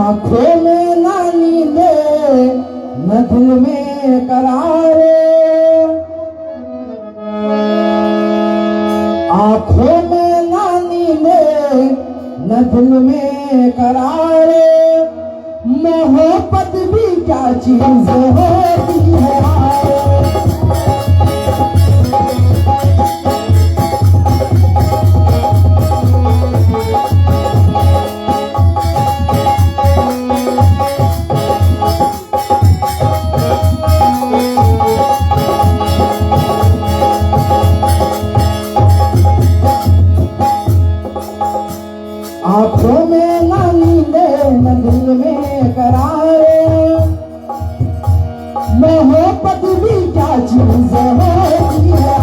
आंखों में ना नींदे न दिल में करारे, आंखों में ना नींदे न दिल में करारे, मोहब्बत भी क्या चीज होती है। आंखों में ना नींदे न दिल में करारे, मोहब्बत भी क्या चीज होती है।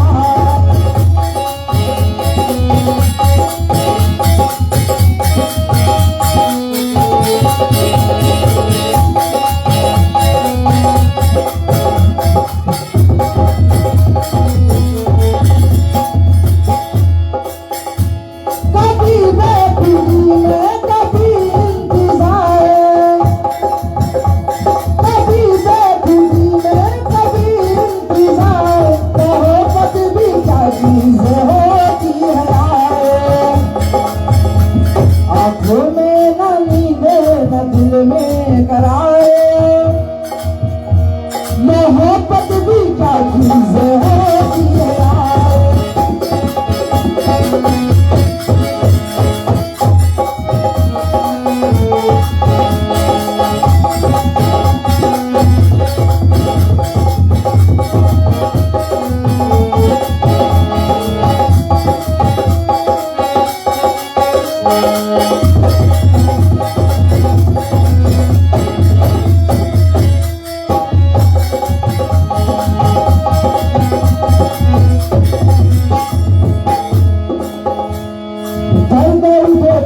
आंखों में ना नींदे न दिल में करारे, मोहब्बत भी क्या चीज होती है।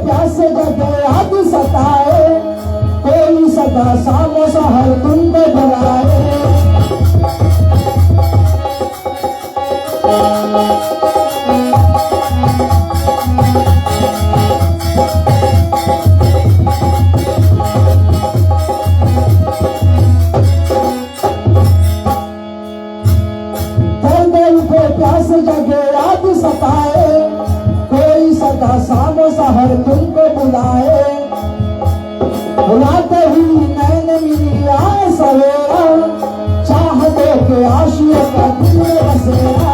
प्यास जब याद सताए, कोई सदा सामो सहर तुमको बुलाए। प्यास जब याद सताए, कोई सदा सामो सहर तुमको बुलाए। बुलाते ही नैन मिली आए सवेरा, चाहते के आशियों का दिल बसेरा।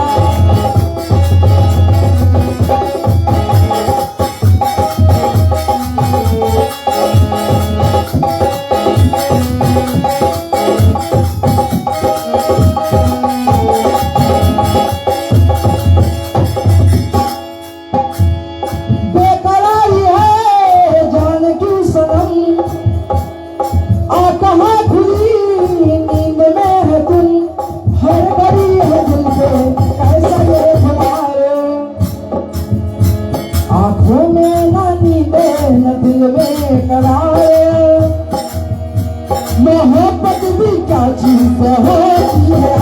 आंखों में ना नींदे न दिल में करारे, मोहब्बत भी क्या चीज होती है।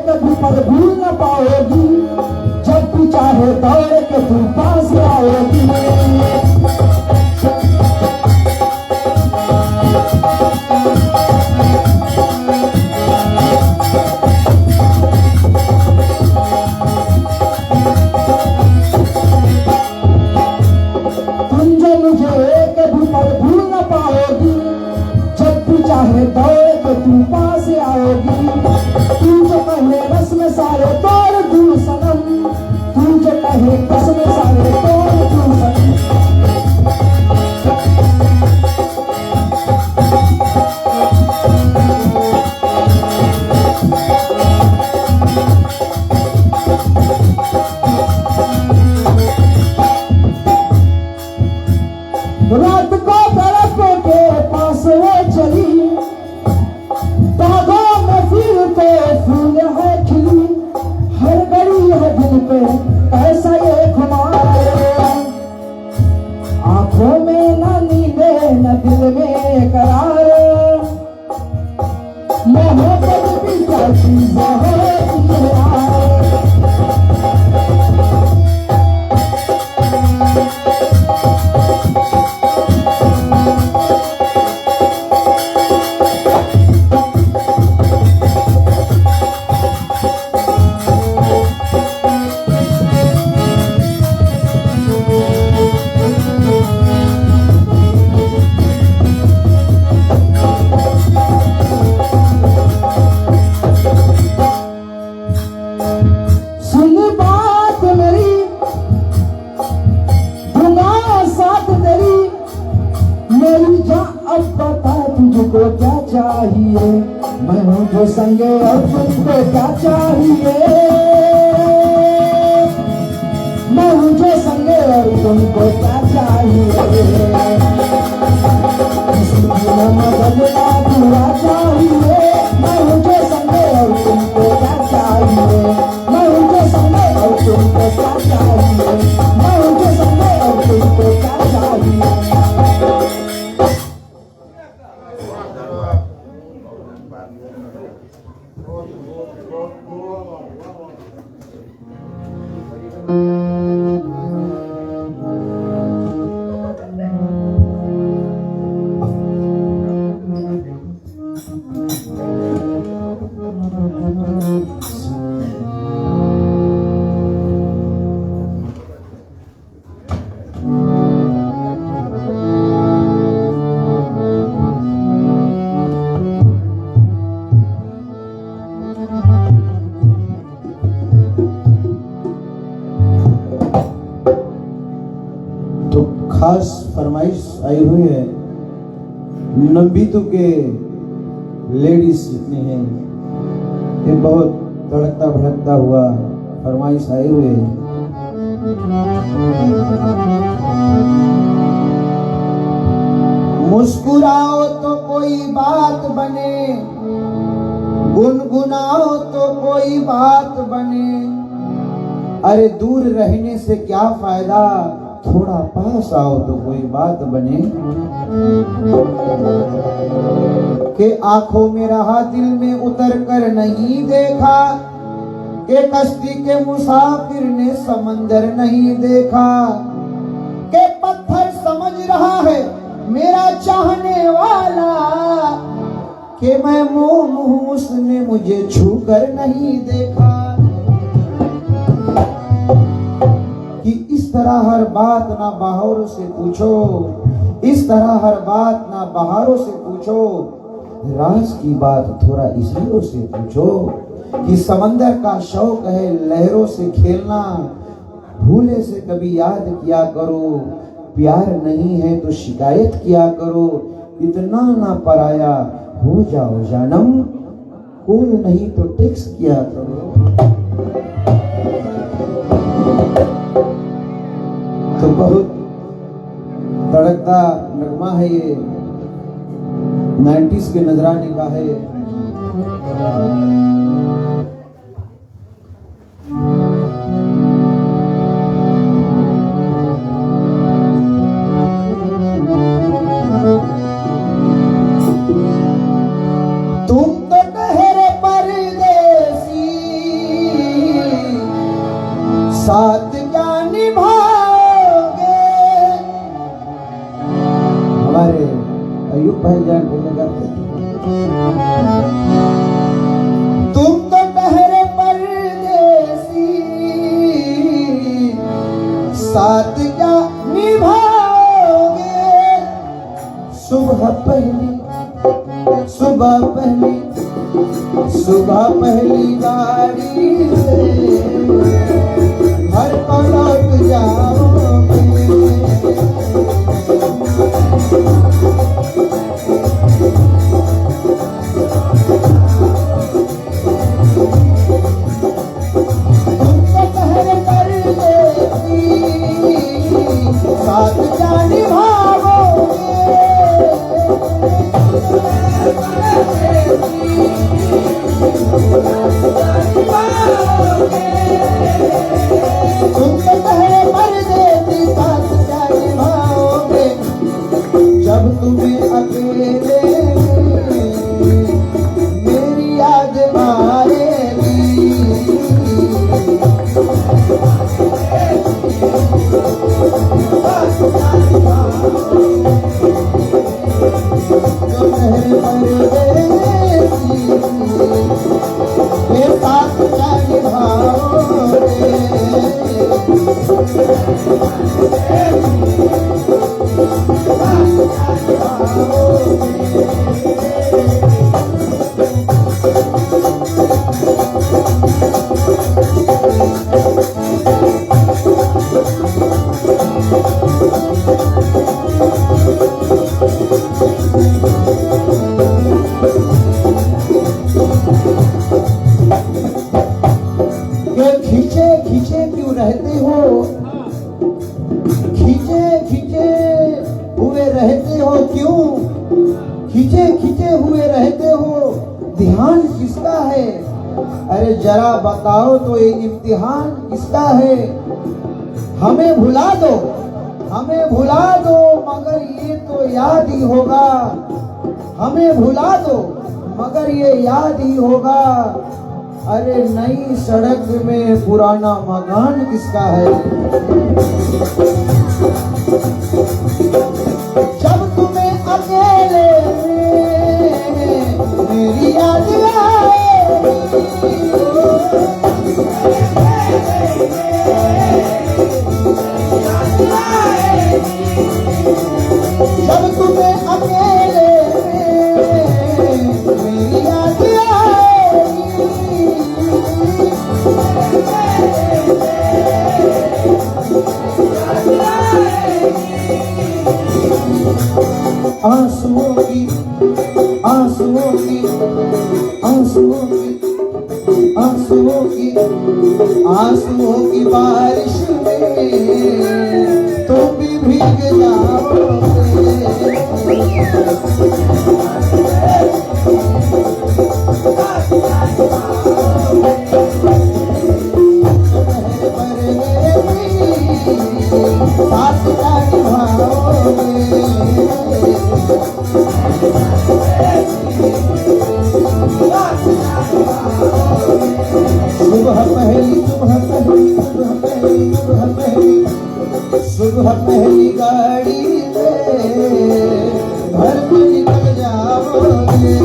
कभी पर भूल न पाओगी, जब भी चाहे दौड़ के तुम पास आओगी। तुम जो मुझे कभी पर भूल न पाओगी, जब भी चाहे दौड़ के तुम पास आओगी। तू जो कहे बस में सारे तोड़ दूं सनम, तू जो कहे बस में सारे तोड़ दूं सनम। चीजें होती हैं। तुझको क्या चाहिए, मैं हूँ जो संगे और तुमको क्या चाहिए, मैं हूँ जो संगे और तुमको क्या चाहिए, बदला पूरा चाहिए, मैं हूँ जो संगे और तुमको क्या चाहिए, मैं हूँ जो संगे और तुमको क्या चाहिए, मैं हूँ जो संगे और तुमको क्या चाहिए। खास फरमाइश आई हुई है नंबीतू के लेडीज जितने हैं, ये बहुत तड़कता भड़कता हुआ फरमाइश आई हुई है। मुस्कुराओ तो कोई बात बने, गुनगुनाओ तो कोई बात बने, अरे दूर रहने से क्या फायदा, थोड़ा पास आओ तो कोई बात बने। के आंखों में रहा दिल में उतर कर नहीं देखा, के कश्ती के मुसाफिर ने समंदर नहीं देखा, के पत्थर समझ रहा है मेरा चाहने वाला, के मैं मुंह मुंह उसने मुझे छू कर नहीं देखा। कि इस तरह हर बात ना बहारों से पूछो, इस तरह हर बात ना बहारों से पूछो, राज की बात थोड़ा इशारों से पूछो। कि समंदर का शौक है लहरों से खेलना, भूले से कभी याद किया करो, प्यार नहीं है तो शिकायत किया करो, इतना ना पराया हो जाओ जानम, कोई नहीं तो टेक्स्ट किया करो। तो बहुत तड़कता नगमा है ये, 90s के नजराने का है। तुम तो ठहरे परदेसी, साथ क्या निभाओगे, हमारे अयूब भाई जान बोले करते थे। तुम तो ठहरे परदेसी, साथ क्या निभाओगे, सुबह पहली गाड़ी से हर लौट जाओगे। तुम तो ठहरे परदेसी, अरे जरा बताओ तो ये इम्तिहान किसका है? हमें भुला दो, हमें भुला दो, मगर ये तो याद ही होगा। हमें भुला दो मगर ये याद ही होगा। अरे नई सड़क में पुराना मकान किसका है? जब तुम्हें अकेले मेरी याद जब तुम्हें अकेले मेरी याद आंसुओं की आंसुओं की आंसुओं की आंसुओं की आंसुओं की बारिश में तुम भी भीग जाओगे। साथ का निभाओगे। सुबह पहली सुबह पहली सुबह पहली सुबह पहली सुबह पहली गाड़ी में घर में निकल जाओगे।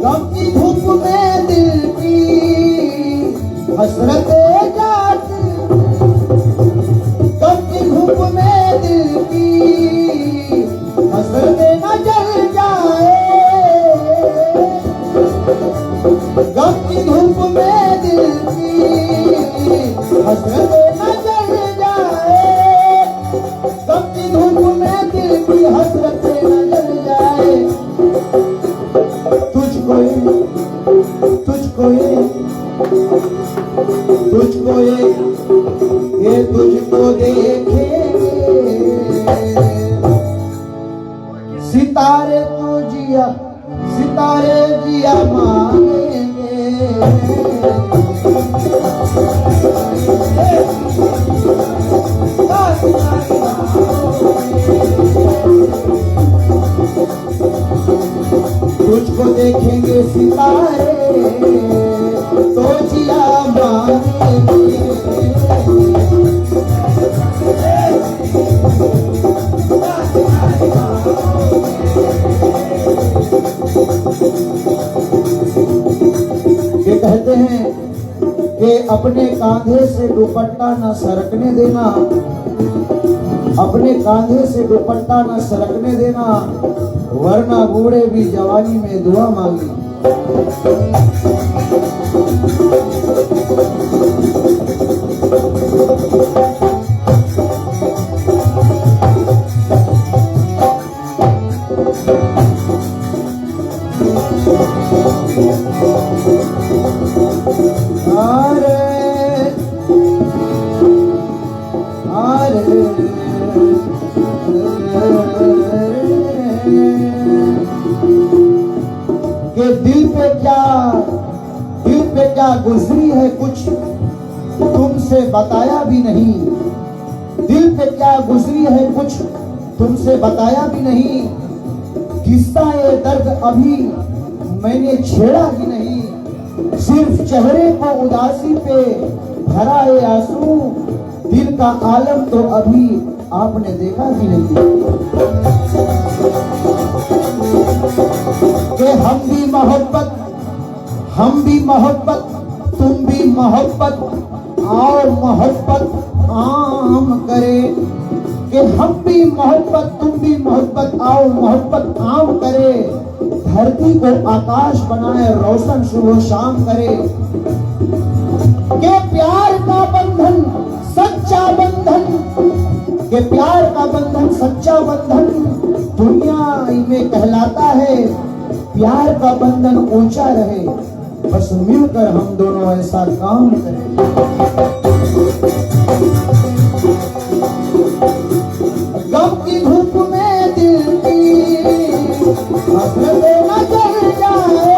गम की धूप में दिल की हसरतें जाती, गम की धूप में दिल की हसरतें न जल जाए। गम की धूप में दिल की हसरतें न जल जाए। गम की धूप में दिल की हसरतें न जल जाए। तुझको ये तुझको देखेंगे सितारे तो जिया, सितारे जिया मांगेंगे। तुझको देखेंगे सितारे तो जिया मांगेंगे। ये कहते हैं कि अपने कांधे से दुपट्टा न सरकने देना, अपने कांधे से दुपट्टा न सरकने देना, वरना बूढ़े भी जवानी में दुआ मांगी। कि दिल पे क्या गुजरी है कुछ तुमसे बताया भी नहीं। दिल पे क्या गुजरी है कुछ तुमसे बताया भी नहीं। किस्सा ये दर्द अभी मैंने छेड़ा ही नहीं। सिर्फ चेहरे को उदासी पे भरा ये आंसू, दिल का आलम तो अभी आपने देखा ही नहीं। कि हम भी मोहब्बत तुम भी मोहब्बत, आओ मोहब्बत आम करे। कि हम भी मोहब्बत तुम भी मोहब्बत, आओ मोहब्बत आम करे। धरती को आकाश बनाए, रोशन सुबह शाम करे। कि प्यार का बंधन सच्चा बंधन, कि प्यार का बंधन सच्चा बंधन दुनिया में कहलाता है। प्यार का बंधन ऊंचा रहे, बस मिलकर हम दोनों ऐसा काम करें। गम की धूप में दिल की हसरतें न जल जाए,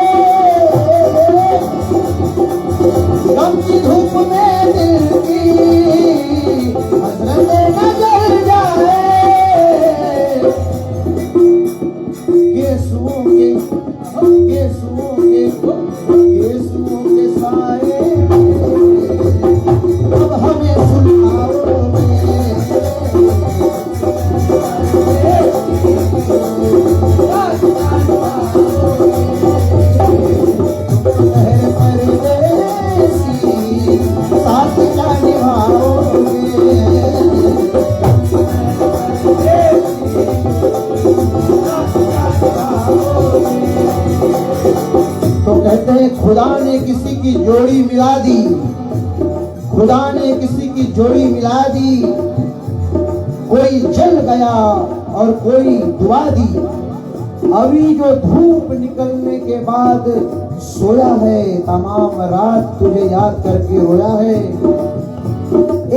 गम की धूप में दिल की हसरतें न जल जाए। यीशुओं के साए अब हमें सुनाओगे, परदेसी साथ क्या निभाओगे। तो कहते हैं खुदा ने किसी की जोड़ी मिला दी, खुदा ने किसी की जोड़ी मिला दी। कोई जल गया और कोई दुआ दी। अभी जो धूप निकलने के बाद सोया है, तमाम रात तुझे याद करके रोया है।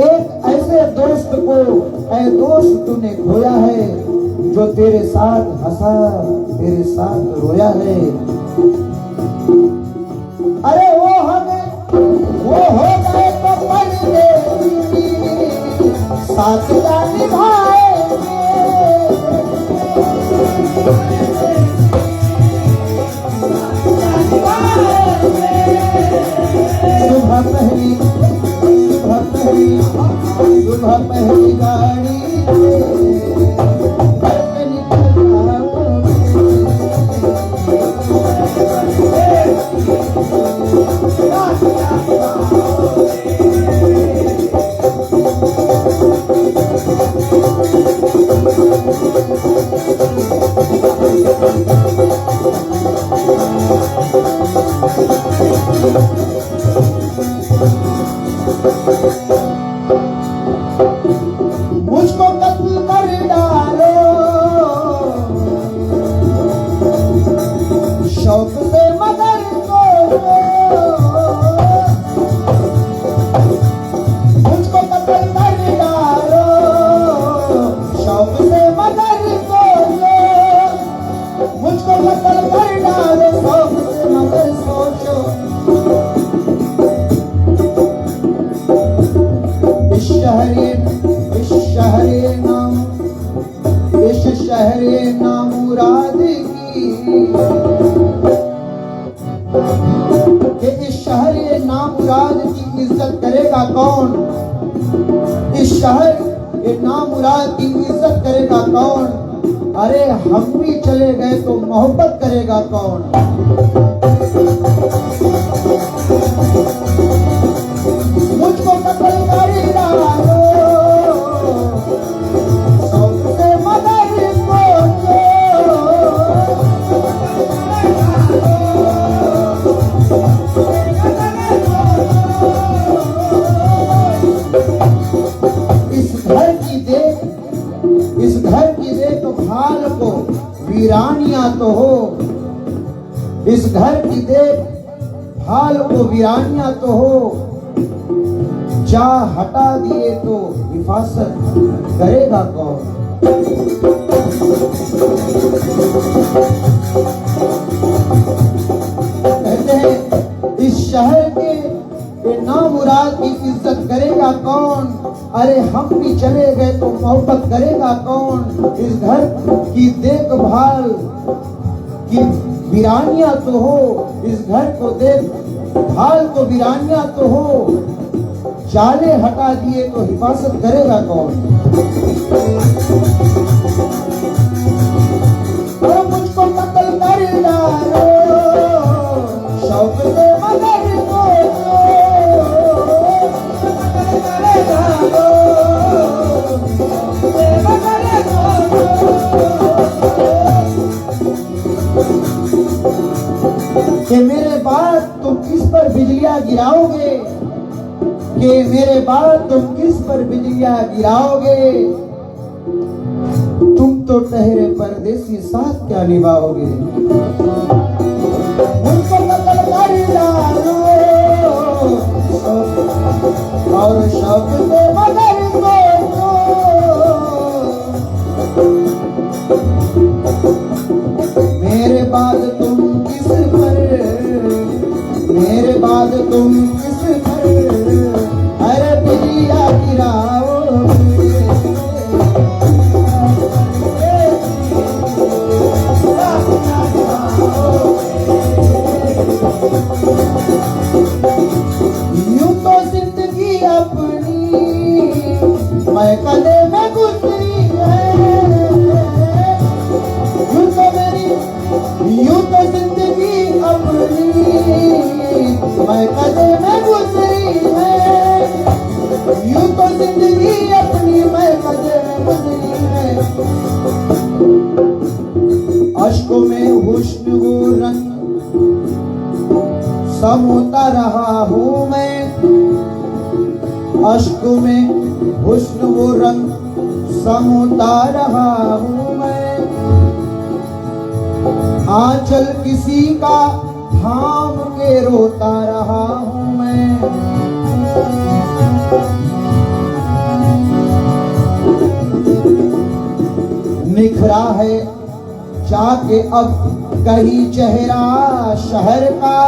एक ऐसे दोस्त को ऐ दोस्त तूने खोया है, जो तेरे साथ हंसा तेरे साथ रोया है। अरे वो हो गए तो परदेसी साथ क्या निभाएंगे। सुबह पहली गाड़ी घर पे निकल मुझको कत्ल कर डालो, शौक से मगर को मुझको कत्ल कर डालो, शौक से मगर को मुझको कत्ल कर डालो, शौक से मगर सोचो। इस शहरे नामुराद की, कि इस शहरे नामुराद की इज्जत करेगा कौन। इस शहर ये नामुराद की इज्जत करेगा कौन। अरे हम भी चले गए तो मोहब्बत करेगा कौन। मुझको कत्ल कर डालो, सबसे मगर को इस घर की देख भाल को वीरानिया तो हो। इस घर की देख भाल को वीरानिया तो हो। जा हटा दिए तो हिफाजत करेगा कौन। कहते हैं इस शहर के नामुराद की इज्जत करेगा कौन। अरे हम भी चले गए तो मोहब्बत करेगा कौन। इस घर की देखभाल की वीरानिया तो हो। इस घर को देखभाल को वीरानिया तो हो। जाले हटा दिए तो हिफाजत करेगा कौन। तो मुझको कत्ल कर डालो, शौक से मगर को कि मेरे बाद तुम किस पर बिजलियां गिराओगे, कि मेरे बाद तुम किस पर बिजलियां गिराओगे? तुम तो ठहरे परदेसी, साथ क्या निभाओगे? मुझको कत्ल कर डालो और शब्द से मगर सोचो। मेरे बाद तुम किस पर, मेरे बाद तुम किस पर अरे बिजलियां गिराओगे? यूं तो जिंदगी अपनी मैं कदे में गुजरी है, यूं तो जिंदगी अपनी मैं कदे में गुजरी है, यूं तो जिंदगी अपनी मैं कदे में गुजरी है। अश्कों में हुस्न वो रंग समोता रहा हूँ मैं, अश्कों में हुस्न वो रंग समोता रहा हूँ मैं। आंचल किसी का थाम के रोता रहा हूँ मैं। निखरा है जाके अब कहीं चेहरा शहर का,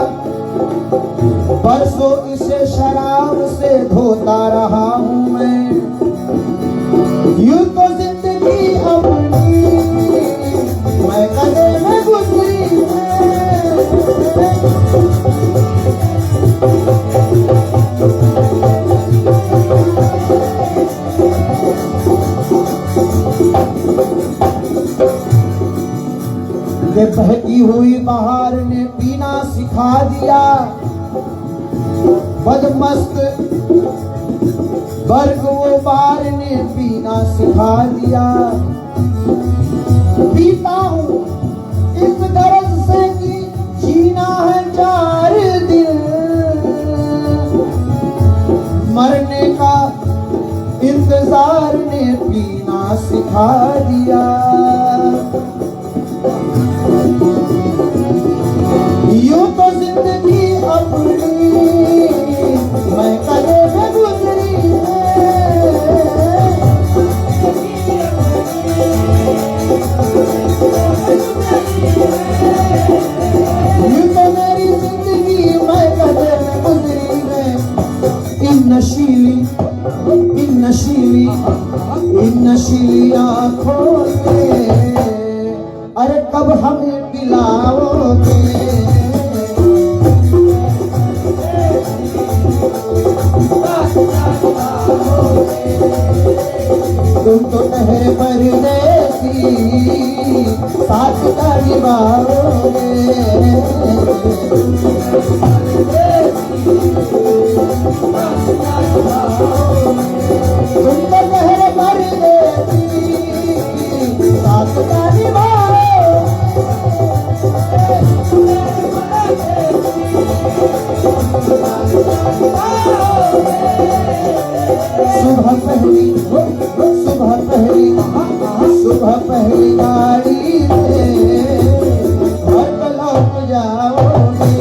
बरसों इसे शराब से धोता रहा हूँ मैं। यूं तो जिंदगी अपनी मैं कदे में गुजरी है, कि बहती हुई बहार ने पीना सिखा दिया, बदमस्त बर्ग वो बार ने पीना सिखा दिया। पीता हूँ इस दर्द से कि जीना है 4 दिन, मरने का इंतजार ने पीना सिखा दिया। यूं तो जिंदगी अपनी मैं कदे में गुजरी है, यूं तो मेरी जिंदगी मैं कदे में गुजरी है। इन नशीली आँखों से अरे कब हमें पिलाओगे? तुम तो ठहरे परदेसी, साथ का निभाओगे? तुम तो ठहरे परदेसी, साथ का सुबह पहली गाड़ी में घर लौट जाओगे।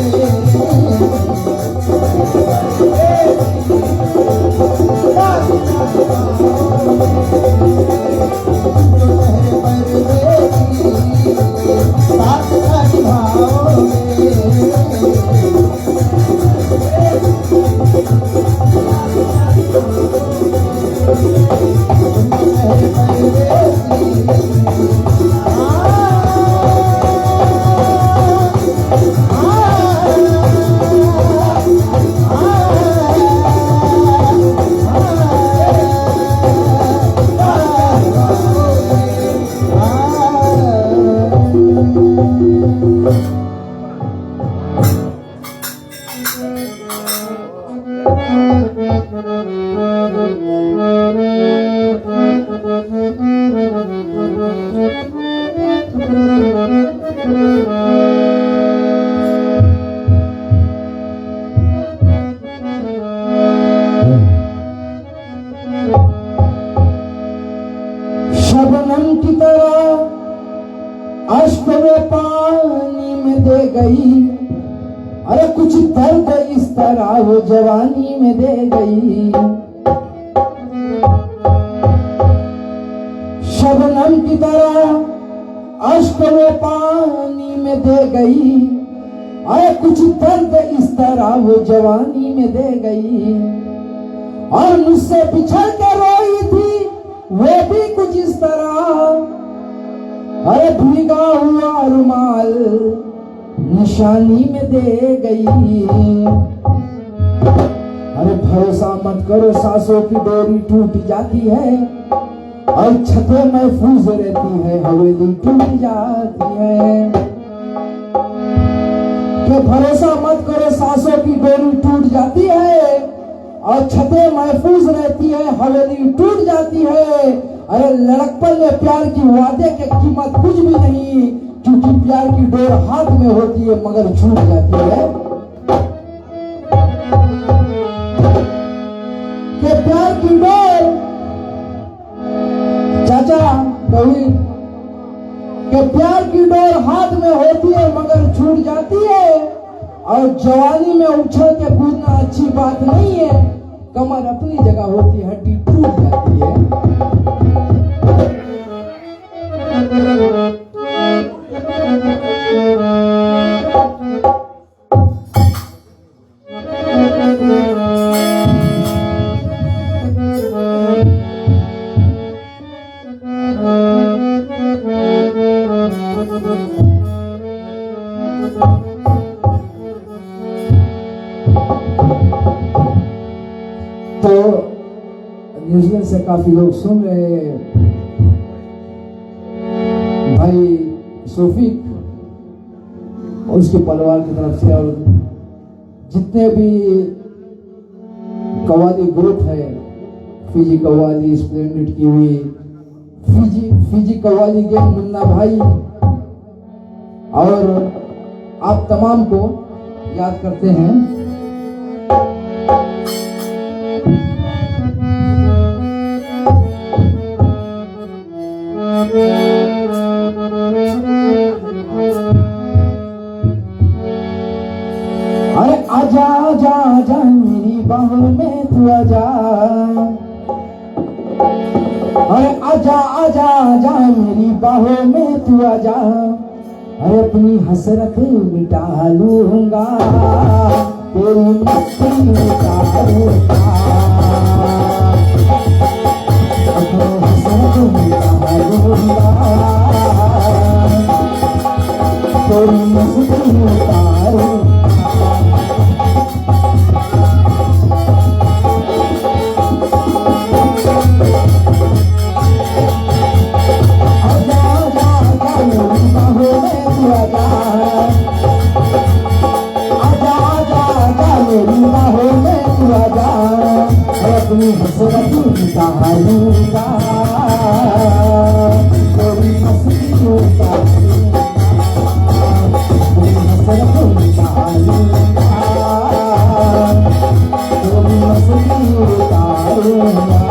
अश्क वो पानी में दे गई, अरे कुछ दर्द इस तरह वो जवानी में दे गई। शबनम की तरह अश्क वो पानी में दे गई, अरे कुछ दर्द इस तरह वो जवानी में दे गई। और मुझसे बिछड़ के रोई थी वो भी कुछ इस तरह, अरे भीगा हुआ रुमाल निशानी में दे गई। अरे भरोसा मत करो, सांसों की डोरी टूट जाती है और छतें महफूज रहती है, हवेली टूट जाती है। कि भरोसा मत करो, सांसों की डोरी टूट जाती है और छतें महफूज रहती है, हवेली टूट जाती है। अरे लड़कपन में प्यार की वादे की कीमत कुछ भी नहीं, क्योंकि प्यार की डोर हाथ में होती है मगर छूट जाती है। कि प्यार की डोर, चाचा कभी, कि प्यार की डोर हाथ में होती है मगर छूट जाती है। और जवानी में उछल के कूदना अच्छी बात नहीं है, कमर अपनी जगह होती है, हड्डी टूट जाती है। तो न्यूजीलैंड से काफी लोग सुन रहे हैं, भाई सोफिक और उसके परिवार की तरफ से, और जितने भी कव्वाली ग्रुप है, Fiji qawwali, splendid kiwi, Fiji qawwali gang, Munna भाई, और आप तमाम को याद करते हैं। अरे आजा आजा आजा मेरी बाहों में तू आजा, अरे आजा आजा आजा मेरी बाहों में तू आजा, अरे अपनी हसरत मिटा लूंगा, तेरी मस्ती उतारूंगा, अपनी हसरत मिटा लूंगा, तेरी मस्ती उतारूंगा। अपनी हसरत मिटा लूंगा, तेरी मस्ती उतारूंगा, अपनी हसरत मिटा लूंगा, तेरी मस्ती उतारूंगा।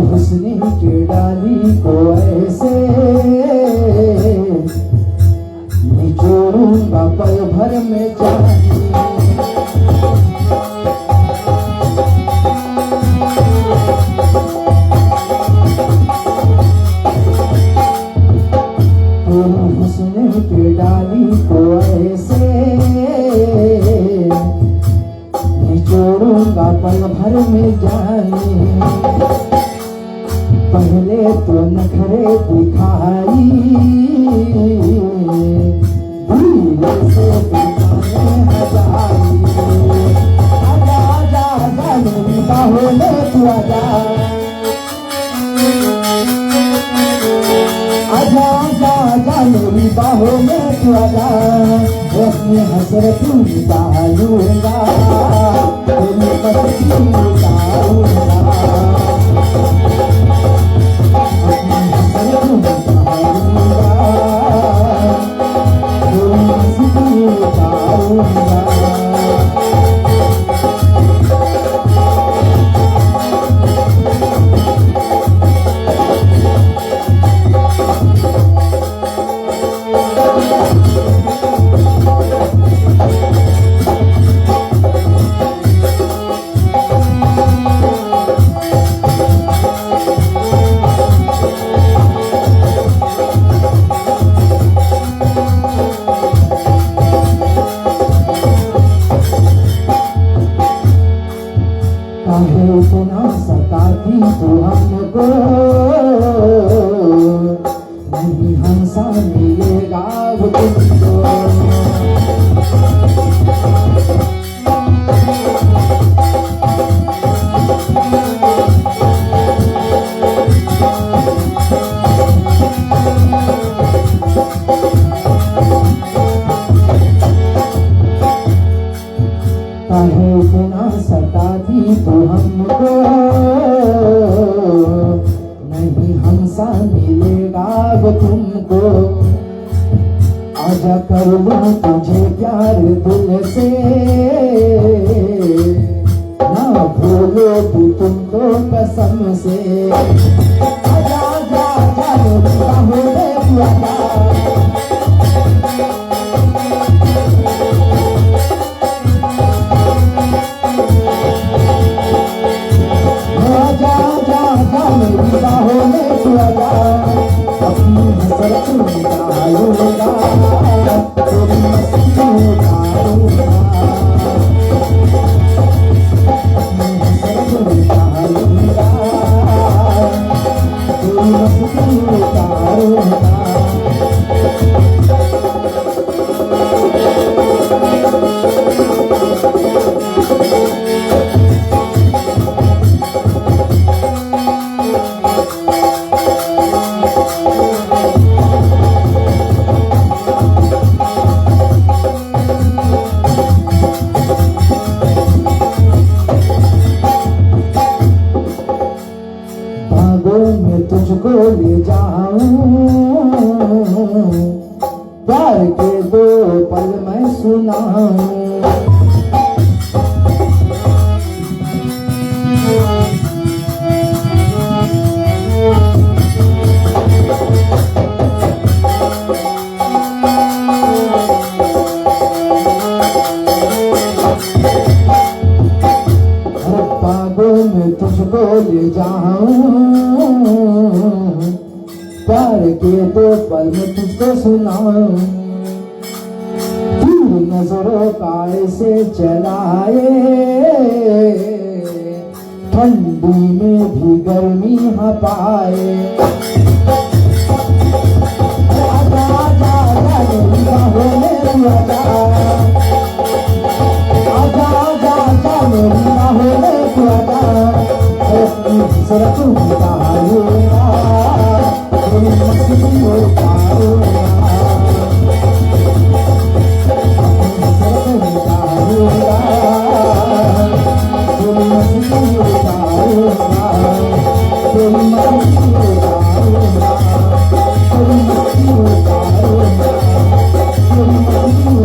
हुस्न की डाली को ऐसे निचोड़ूंगा पल भर में जानी, तो हुस्न की डाली को ऐसे निचोड़ूंगा पल भर में जानी। पहले तो नखरे दिखाई, धीरे से दिखाने हजाई। आजा आजा आजा मेरी बाहों में तू आजा, जा अपनी हसरत निकालूंगा तेरी मस्ती निकालूंगा अपनी हसरत निकालूंगा तेरी मस्ती निकालूंगा इतना सताती तू हमको नहीं हंसा मिलेगा वो तुमको काहे इतना सताती तू हमको नहीं हमसा मिलेगा वो तुमको आजा कर लूं तुझे प्यार दिल से ना भूलो तू तुमको कसम से आजा आजा आजा मेरी बाहों में तू आजा मेरी बाहों में तू आजा अपनी हसरत निकालूंगा तेरी मस्ती निकालूंगा अपनी हसरत निकालूंगा तेरी मस्ती निकालूंगा मैं तुझको ले जाऊं प्यार के दो पल मैं सुनाऊं मैं तुझको ले जाऊं प्यार के दो पल में तुझको सुनाऊं दूर नजरों का ऐसे चलाए ठंडी में भी गर्मी पाए आजा आजा आजा मेरी बाहों में तू आजा आजा आजा आजा मेरी बाहों में तू आजा अपनी हसरत निकालूंगा तेरी मस्ती निकालूंगा अपनी हसरत निकालूंगा तेरी मस्ती निकालूंगा तेरी मस्ती निकालूंगा तेरी मस्ती निकालूंगा तेरी मस्ती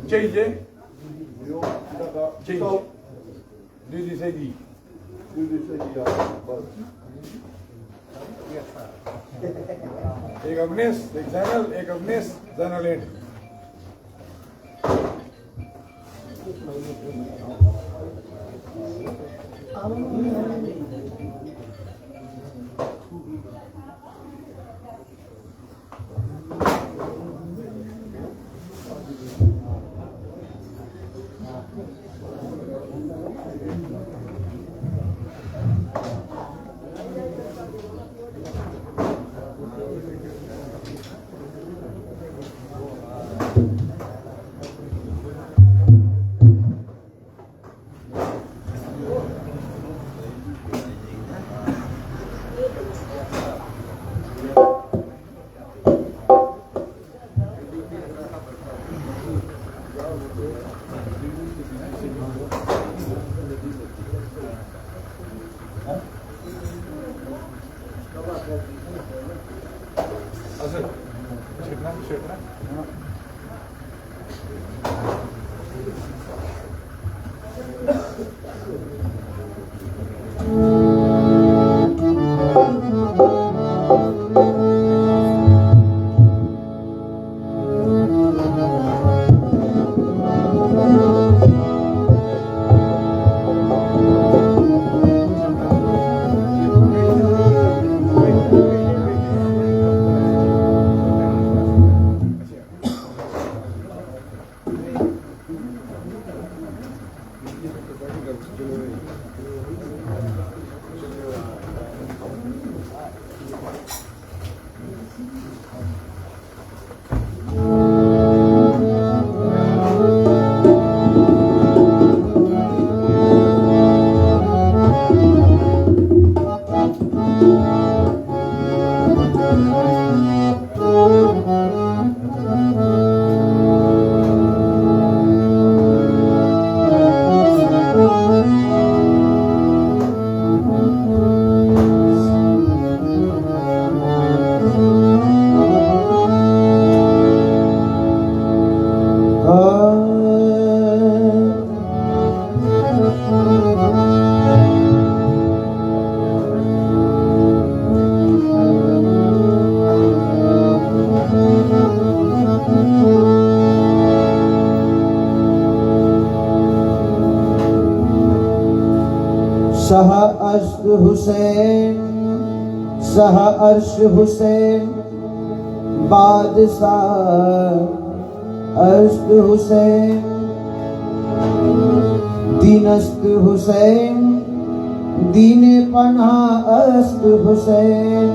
Change it. Change. Do this again. एक अवनेश एक जैनल एक अवनेश जैनल एंड शाह अश्क हुसैन, शाह अर्श हुसैन, बादशाह अश्क हुसैन, दीनस्त हुसैन, दीने पनाह अश्क हुसैन,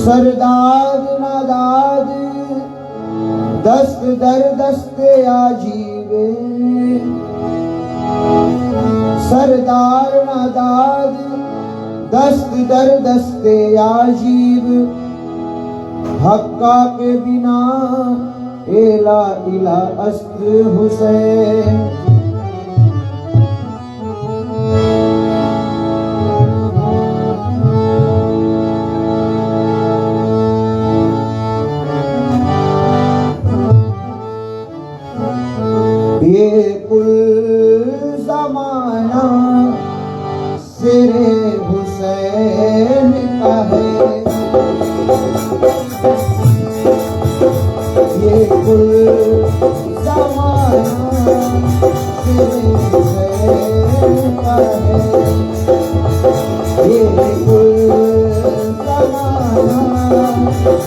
सरदाद नादाद दस्त दर दस्ते आजीबे, सरदार नादाद दस्त दर दस्ते आजीब, हक्का के बिना एला इला अस्त हुसैन। ये कुल जमाना सिरे हुसैन का है, ये कुल जमाना सिरे हुसैन का है, ये कुल जमाना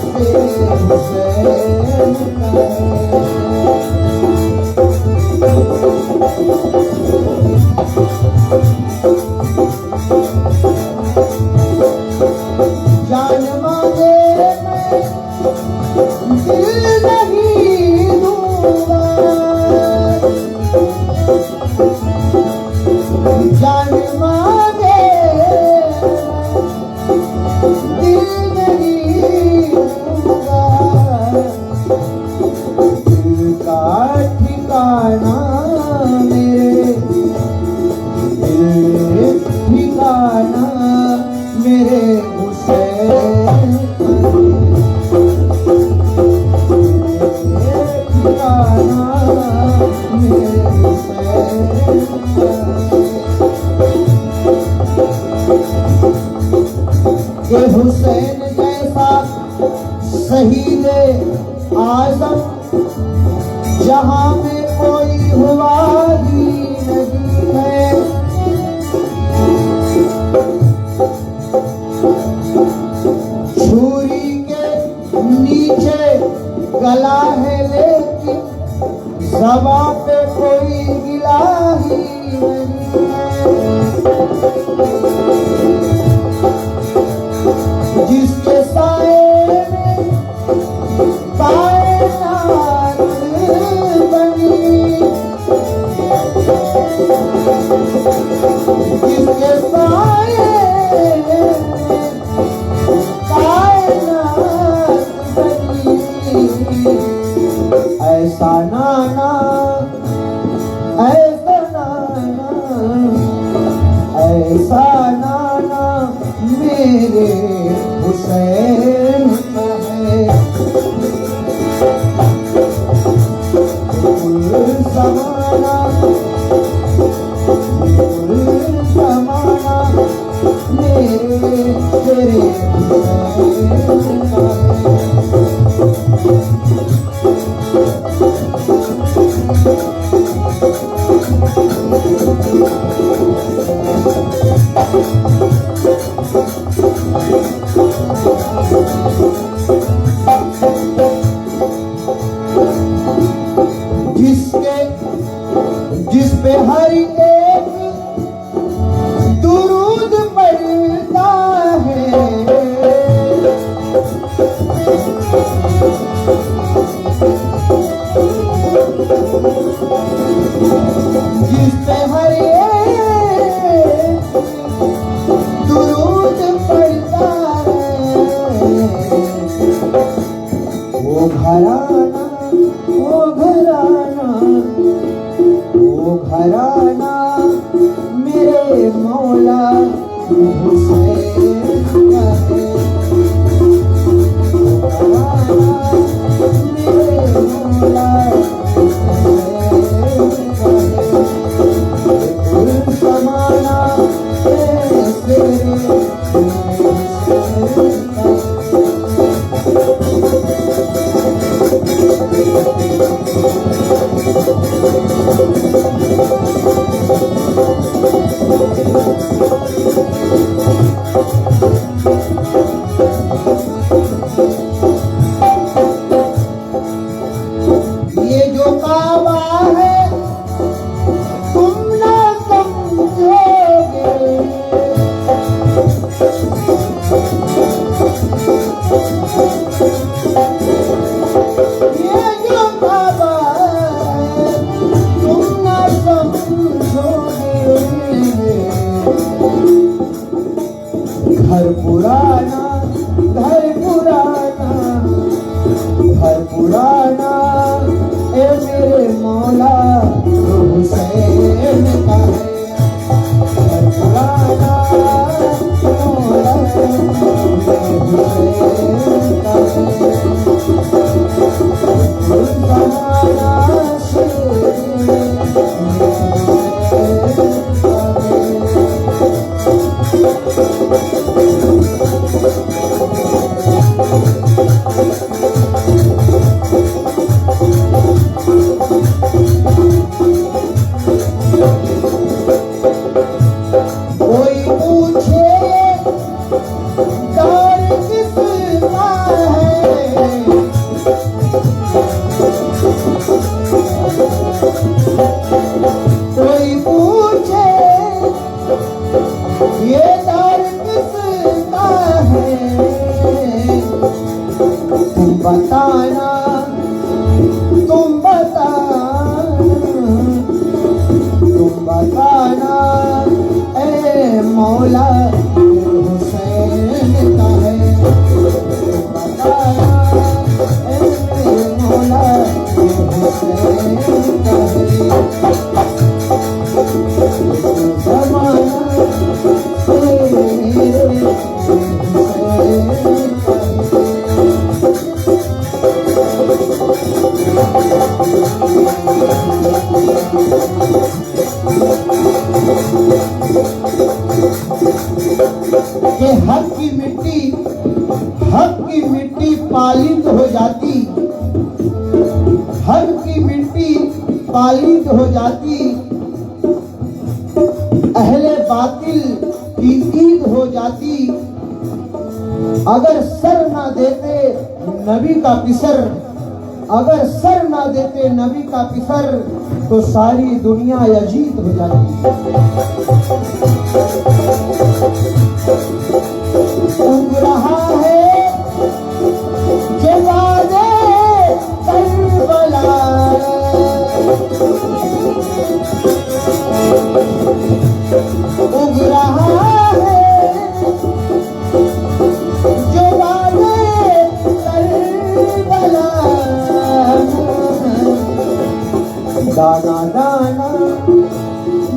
सिरे हुसैन का है। जान मांगे मैं दिल नहीं दूंगा, जान मांगे दिल नहीं दूंगा, दिल का ठिकाना मेरे, दिल ठिकाना मेरे हुसैन, ठिकाना मेरे हुसैन। ये हुसैन जैसा शहीद आजम जहां में कोई हुआ ही नहीं है, छुरी के नीचे गला है लेकिन ज़बां पे कोई गिला ही नहीं है, जिसके साए में कायनात बनी, जिसके साए में कायनात बनी, ऐसा नाना, ऐसा नाना, ऐसा नाना मेरे हुसैन का है। बिल्कुल समाना, बिल्कुल समाना मेरे तेरे हुसैन का जिस पे हर एक दुरूद पढ़ता है, जिस पे हर एक दुरूद पढ़ता है, वो घराना, वो घराना, वो घराना मेरे मौला हुसैन का है। वो घराना मेरे मौला हुसैन का है। बिल्कुल समाना ऐसे ये जो काबा है तुम ना समझोगे, ये जो काबा है तुम ना समझोगे। घर पुराना, घर पुराना, घर पुराना ए मेरे मौला हुसैन का है। घर पुराना मौला हुसैन का है। जमाना से कोई पूछे डर किसका है, कोई पूछे ये डर किसका है, तुम बताना, तुम बताना, तुम बताना ए मौला हुसैन का है। तुम बताना ए मौला हुसैन का है। जमाना मेरे हुसैन का ये हक की मिट्टी, हक की मिट्टी पालिद हो जाती, हक की मिट्टी पालिद हो जाती, अहले बातिल की ईद हो जाती। अगर सर ना देते नबी का पिसर, अगर सर ना देते नबी का पिसर तो सारी दुनिया यजीद हो जाती। उग रहा है जो वादे करबला, उग रहा है जो वादे करबला। दाना दाना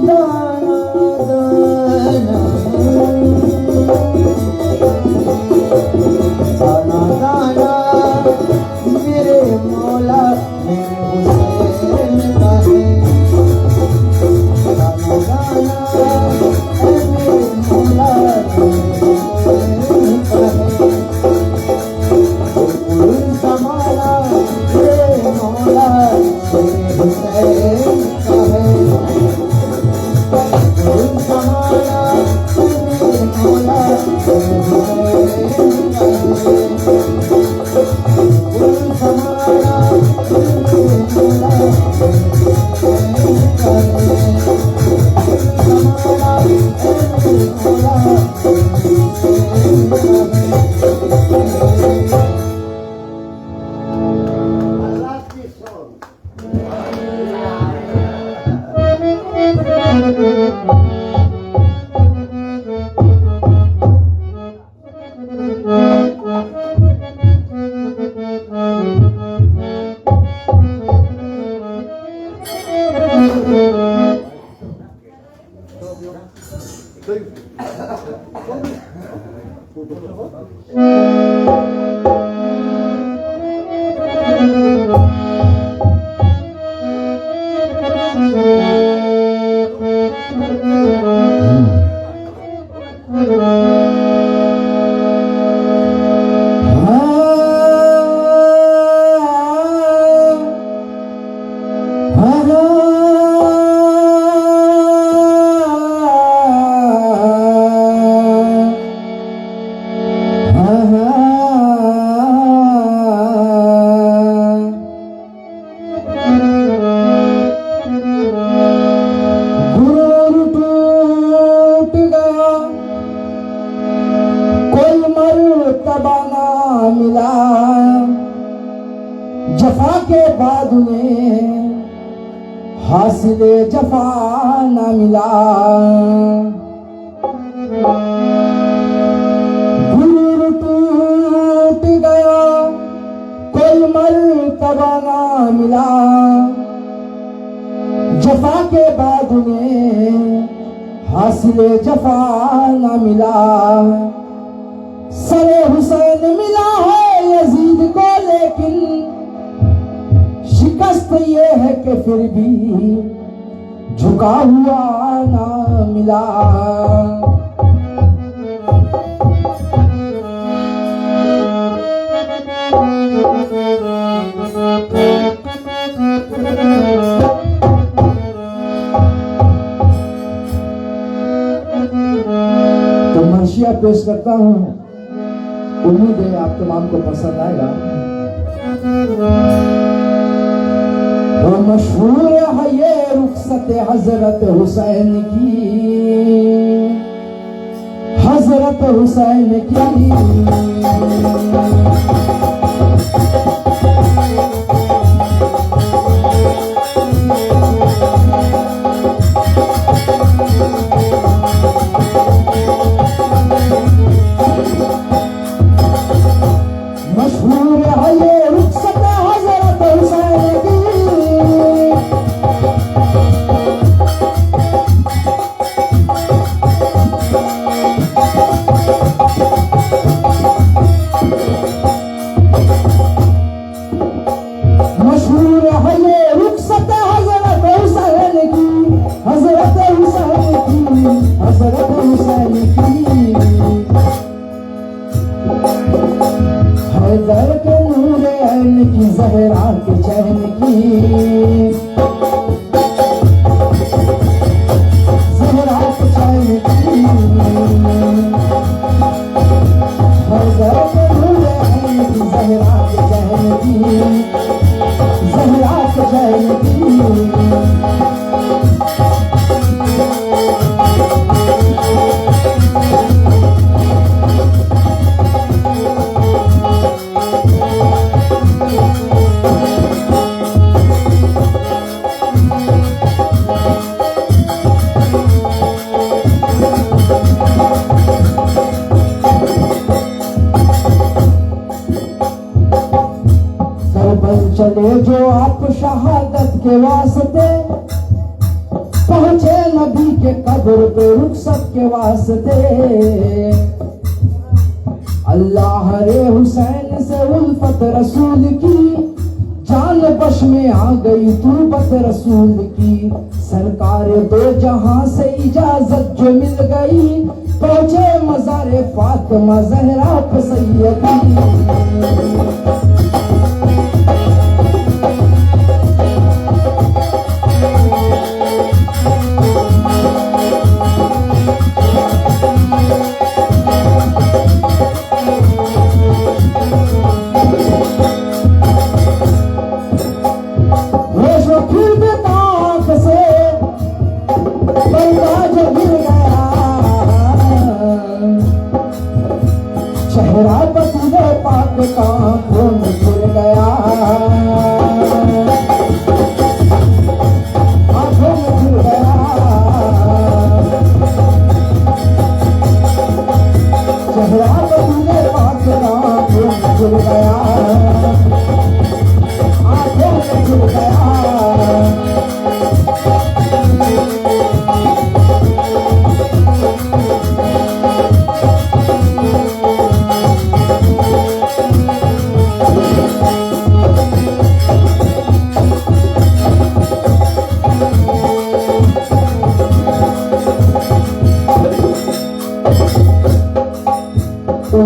दाना दाना दाना दाना मेरे मौला मेरे हुसैन हुसैन का है। गुल समाया मेरे मौला हुसैन का है। गुल समाया मेरे मौला हुसैन का है। समाया मेरे मौला हुसैन का है। जफा के बाद उन्हें हासिले जफा न मिला। गुरूर टूट गया कोई मर्तबा न मिला। जफा के बाद उन्हें हासिले जफा न मिला। सरे हुसैन मिला है यजीद को लेकिन शिकस्त ये है कि फिर भी झुका हुआ ना मिला। तो मर्शिया पेश करता हूं, उम्मीद है आप तमाम को पसंद आएगा। वो मशहूर है ये रुखसत हजरत हुसैन की, हजरत हुसैन की। मशहूर है ये रुखसत हजरत हुसैन की। मशहूर है ये रुखसत हजरत हुसैन की, हजरत हुसैन की, हजरत हुसैन की। हैदर के नूर ऐन की, ज़हरा के चैन की, ज़हरा के चैन की। हैदर के नूर ऐन की, ज़हरा के चैन की, ज़हरा के चैन की। चले जो आप शहादत के वास्ते, पहुंचे नबी के कब्र पे रुखसत के वास्ते। अल्लाह रे हुसैन से उल्फत रसूल की, जान बश में आ गई तुरबत रसूल की। सरकार दो जहां से इजाजत जो मिल गई, पहुंचे मज़ारे फातिमा ज़हरा पे सैयदी।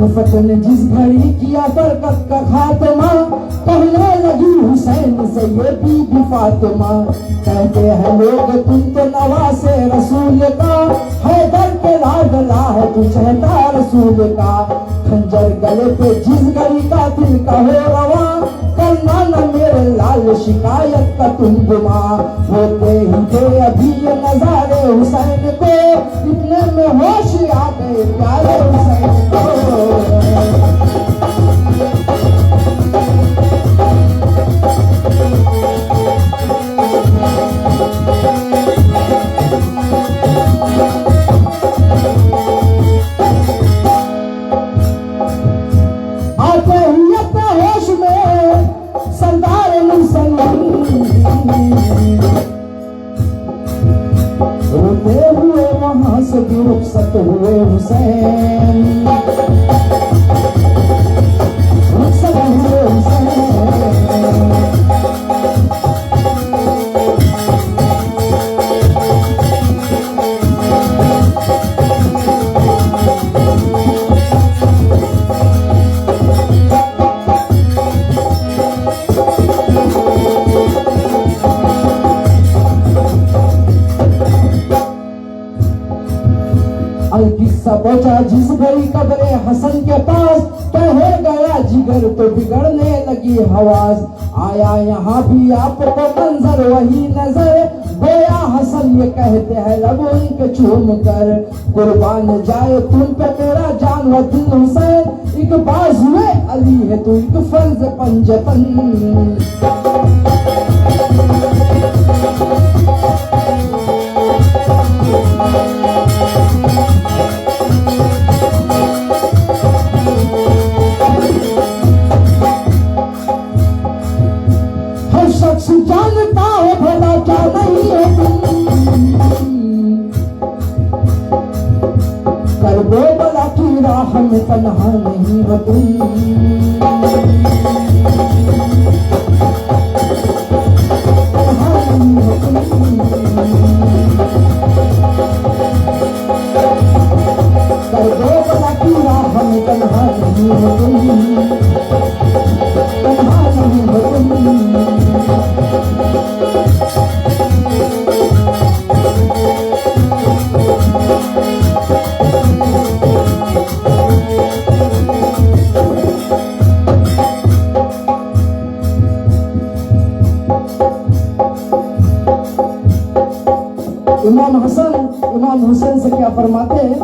उल्फत ने जिस घड़ी किया बरकत का खात्मा, कहने लगी हुसैन से ये बीबी फातिमा। कहते हैं लोग तुम तो नवासे रसूल का, हैदर के लाडला है तू चहता रसूल का। खंजर गले पे जिस घड़ी का दिल का हो रवा, करना न मेरे लाल शिकायत का तुम गुमा। होते ही थे अभी ये नजारे हुसैन को, इतने में होश आ गए प्यारे हुसैन को। आते ही अपने होश में सरदार मुसलमान, रोते हुए वहां से भी रुखसत हुए हुसैन, रुखसत हुए हुसैन। किस्सा पहुंचा जिस घड़ी कब्रे हसन के पास, कहे गया जिगर तो बिगड़ने लगी हवास। आया यहाँ भी आपको मंजर वही नजर, गोया हसन ये कहते हैं लब उनके चूम कर। कुर्बान जाए तुम पे मेरा जान व दिल हुसैन, एक बाजुए अली है तू एक फर्ज पंजतन। हर शख्स जानता है भला क्या नहीं है करबो बला की राह में तन्हा नहीं हो करबो बला की राह में तन्हा नहीं हो तन्हा नहीं हो। इमाम हुसैन से क्या फरमाते हैं,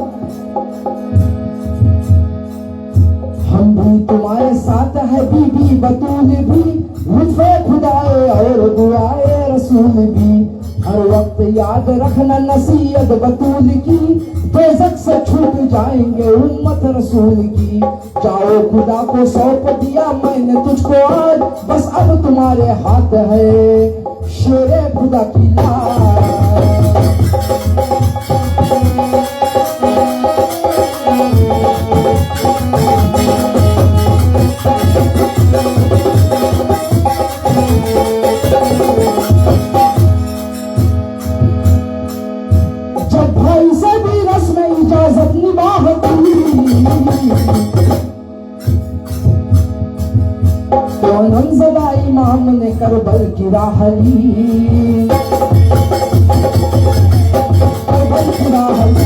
हम भी तुम्हारे साथ है बीबी बतूल भी, लुत्फ़े खुदाए और दुआए रसूल भी। हर वक्त याद रखना नसीहत बतूल की, बेज़क से छूट जाएंगे उम्मत रसूल की। जाओ खुदा को सौंप दिया मैंने तुझको आज, बस अब तुम्हारे हाथ है शेरे खुदा की लाज। जब भाई से भी रस्म इजाजत निभाती, तो नमज़दा इमाम ने करबल की राह ली, करबल की राह ली।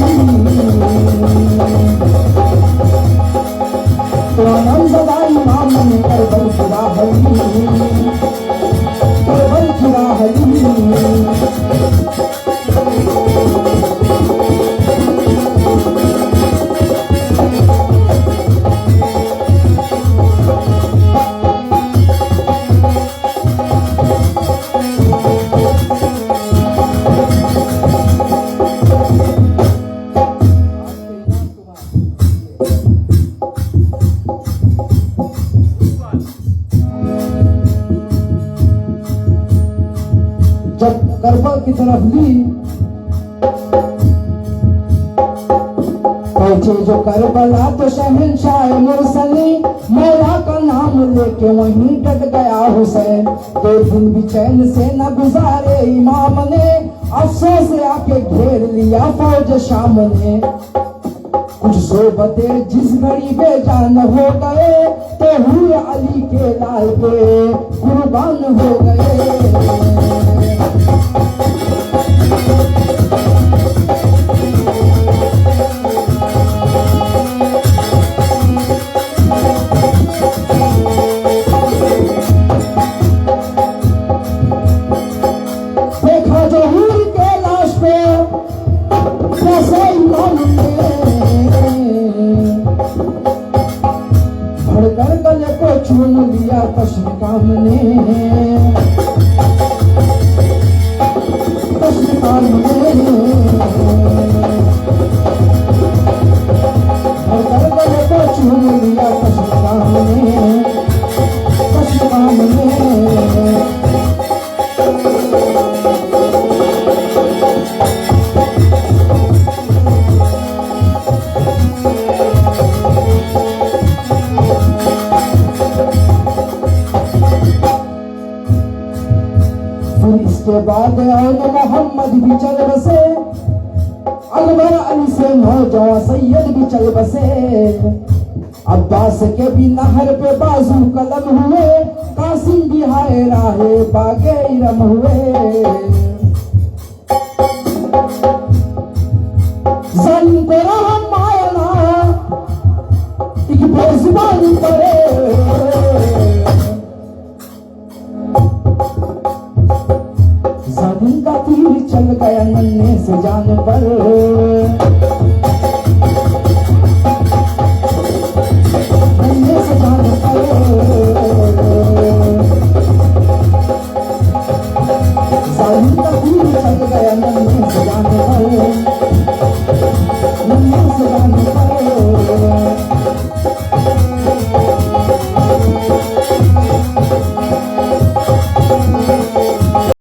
तो नमज़दा इमाम ने करबल की राह ली, करबल की राह ली। जब करबल की तरफ ली, पहुंचे जो करबला तो शहंशाह मुरसली, मौला का नाम लेके वहीं डट गया हुसैन। 2 दिन भी चैन से न गुजारे इमाम ने, अफसोस से आके घेर लिया फौज शाम ने। कुछ सोबते जिस घड़ी बेजान हो गए तो हुए अली के लाल पे कुर्बान हो गए। देखा जो हुई के लाश पे कैसे इमाम ने भड़कर गले को चूम लिया तशकाम ने, तशकाम ने भड़कर गले को चूम लिया तशकाम ने, तशकाम ने। फिर इसके बाद आन मोहम्मद भी चल बसे, अकबर अली से नौजवान सैयद भी चल बसे। अब्बास के भी नहर पे बाजू कलम हुए, कासिम भी हाय राहे बागे इरम हुए। जालिम को रहम आया ना एक बेजुबानी पड़े, जालिम का तीर चल गया नन्हे से जान पर।